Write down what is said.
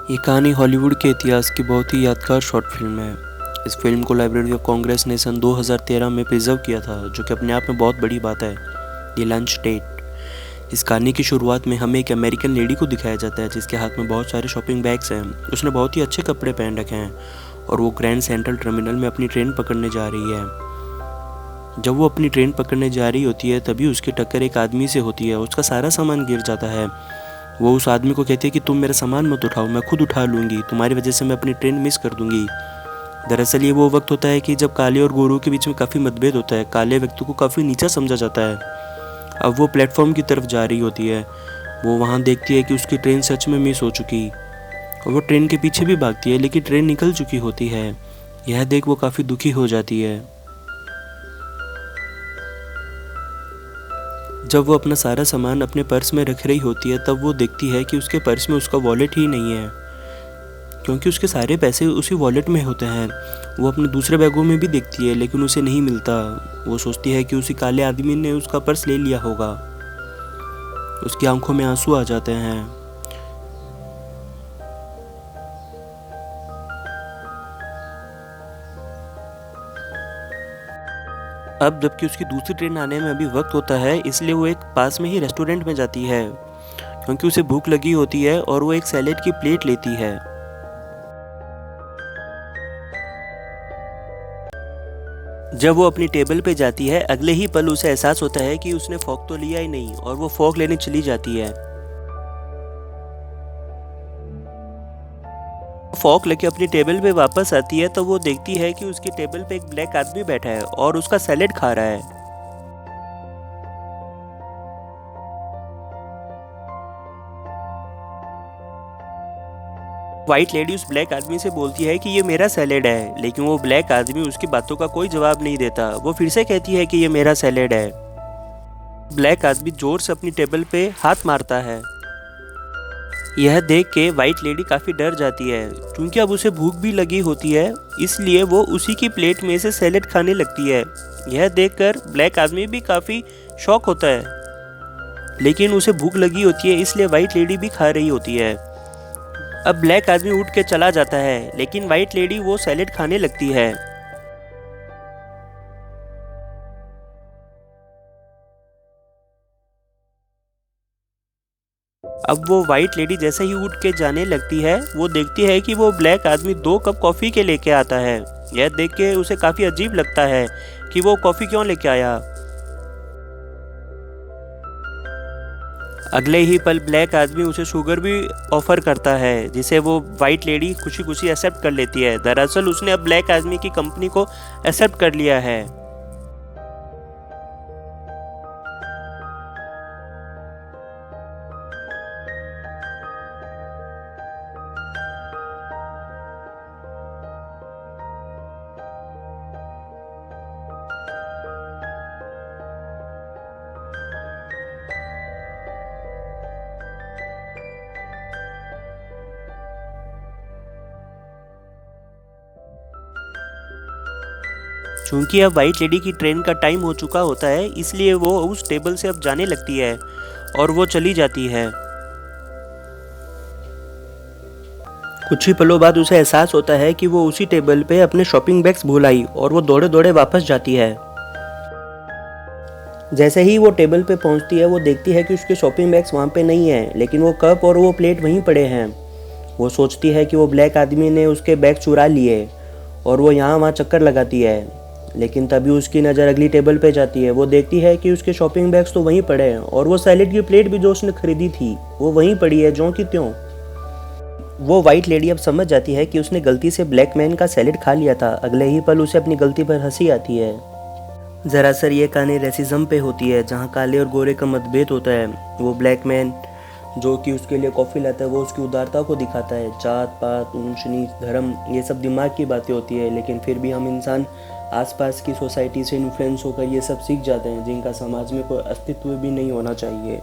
ये कहानी हॉलीवुड के इतिहास की बहुत ही यादगार शॉर्ट फिल्म है। इस फिल्म को लाइब्रेरी ऑफ कांग्रेस ने सन 2013 में प्रिजर्व किया था, जो कि अपने आप में बहुत बड़ी बात है। ये लंच डेट। इस कहानी की शुरुआत में हमें एक अमेरिकन लेडी को दिखाया जाता है जिसके हाथ में बहुत सारे शॉपिंग बैग्स हैं। उसने बहुत ही अच्छे कपड़े पहन रखे हैं और वो ग्रैंड सेंट्रल टर्मिनल में अपनी ट्रेन पकड़ने जा रही है। जब वो अपनी ट्रेन पकड़ने जा रही होती है तभी उसकी टक्कर एक आदमी से होती है। उसका सारा सामान गिर जाता है। वो उस आदमी को कहती है कि तुम मेरा सामान मत उठाओ, मैं खुद उठा लूँगी, तुम्हारी वजह से मैं अपनी ट्रेन मिस कर दूँगी। दरअसल ये वो वक्त होता है कि जब काले और गोरों के बीच में काफ़ी मतभेद होता है। काले व्यक्ति को काफ़ी नीचा समझा जाता है। अब वो प्लेटफॉर्म की तरफ जा रही होती है। वो वहाँ देखती है कि उसकी ट्रेन सच में मिस हो चुकी और वो ट्रेन के पीछे भी भागती है, लेकिन ट्रेन निकल चुकी होती है। यह देख वो काफ़ी दुखी हो जाती है। जब वो अपना सारा सामान अपने पर्स में रख रही होती है तब वो देखती है कि उसके पर्स में उसका वॉलेट ही नहीं है, क्योंकि उसके सारे पैसे उसी वॉलेट में होते हैं। वो अपने दूसरे बैगों में भी देखती है लेकिन उसे नहीं मिलता। वो सोचती है कि उसी काले आदमी ने उसका पर्स ले लिया होगा। उसकी आंखों में आंसू आ जाते हैं। अब जबकि उसकी दूसरी ट्रेन आने में अभी वक्त होता है, इसलिए वो एक पास में ही रेस्टोरेंट में जाती है क्योंकि उसे भूख लगी होती है और वो एक सैलेड की प्लेट लेती है। जब वो अपनी टेबल पे जाती है अगले ही पल उसे एहसास होता है कि उसने फोक तो लिया ही नहीं और वो फोक लेने चली जाती है। फोक लेके अपनी टेबल पे वापस आती है तो वो देखती है कि उसकी टेबल पे एक ब्लैक आदमी बैठा है और उसका सैलेड खा रहा है। व्हाइट लेडी उस ब्लैक आदमी से बोलती है कि ये मेरा सैलेड है, लेकिन वो ब्लैक आदमी उसकी बातों का कोई जवाब नहीं देता। वो फिर से कहती है कि ये मेरा सैलेड है। ब्लैक आदमी जोर से अपनी टेबल पे हाथ मारता है। यह देख के व्हाइट लेडी काफ़ी डर जाती है, क्योंकि अब उसे भूख भी लगी होती है, इसलिए वो उसी की प्लेट में से सैलेड खाने लगती है। यह देखकर ब्लैक आदमी भी काफ़ी शॉक होता है, लेकिन उसे भूख लगी होती है इसलिए व्हाइट लेडी भी खा रही होती है। अब ब्लैक आदमी उठ के चला जाता है, लेकिन व्हाइट लेडी वो सैलेड खाने लगती है। अब वो व्हाइट लेडी जैसे ही उठ के जाने लगती है, वो देखती है कि वो ब्लैक आदमी 2 कप कॉफ़ी के लेके आता है। यह देख के उसे काफ़ी अजीब लगता है कि वो कॉफ़ी क्यों लेके आया। अगले ही पल ब्लैक आदमी उसे शुगर भी ऑफर करता है, जिसे वो वाइट लेडी खुशी खुशी एक्सेप्ट कर लेती है। दरअसल उसने अब ब्लैक आदमी की कंपनी को एक्सेप्ट कर लिया है। चूंकि अब वाइट लेडी की ट्रेन का टाइम हो चुका होता है, इसलिए वो उस टेबल से अब जाने लगती है और वो चली जाती है। कुछ ही पलों बाद उसे एहसास होता है कि वो उसी टेबल पे अपने शॉपिंग बैग्स भूल आई और वो दौड़े दौड़े वापस जाती है। जैसे ही वो टेबल पे पहुंचती है, वो देखती है कि उसके शॉपिंग बैग्स वहाँ पे नहीं हैं, लेकिन वो कप और वो प्लेट वहीं पड़े हैं। वो सोचती है कि वो ब्लैक आदमी ने उसके बैग चुरा लिए और वो यहाँ वहाँ चक्कर लगाती है, लेकिन तभी उसकी नज़र अगली टेबल पे जाती है। वो देखती है कि उसके शॉपिंग बैग्स तो वहीं पड़े हैं और वो सैलेड की प्लेट भी जो उसने खरीदी थी वो वहीं पड़ी है, ज्यों की त्यों। वो वाइट लेडी अब समझ जाती है कि उसने गलती से ब्लैक मैन का सैलेड खा लिया था। अगले ही पल उसे अपनी गलती पर हंसी आती है। दरअसल ये कहानी रेसिज्म पे होती है, जहाँ काले और गोरे का मतभेद होता है। वो ब्लैक मैन जो कि उसके लिए कॉफ़ी लाता है, वो उसकी उदारता को दिखाता है। जात पात, ऊंच नीच, धर्म, ये सब दिमाग की बातें होती है, लेकिन फिर भी हम इंसान आसपास की सोसाइटी से इन्फ्लुएंस होकर ये सब सीख जाते हैं, जिनका समाज में कोई अस्तित्व भी नहीं होना चाहिए।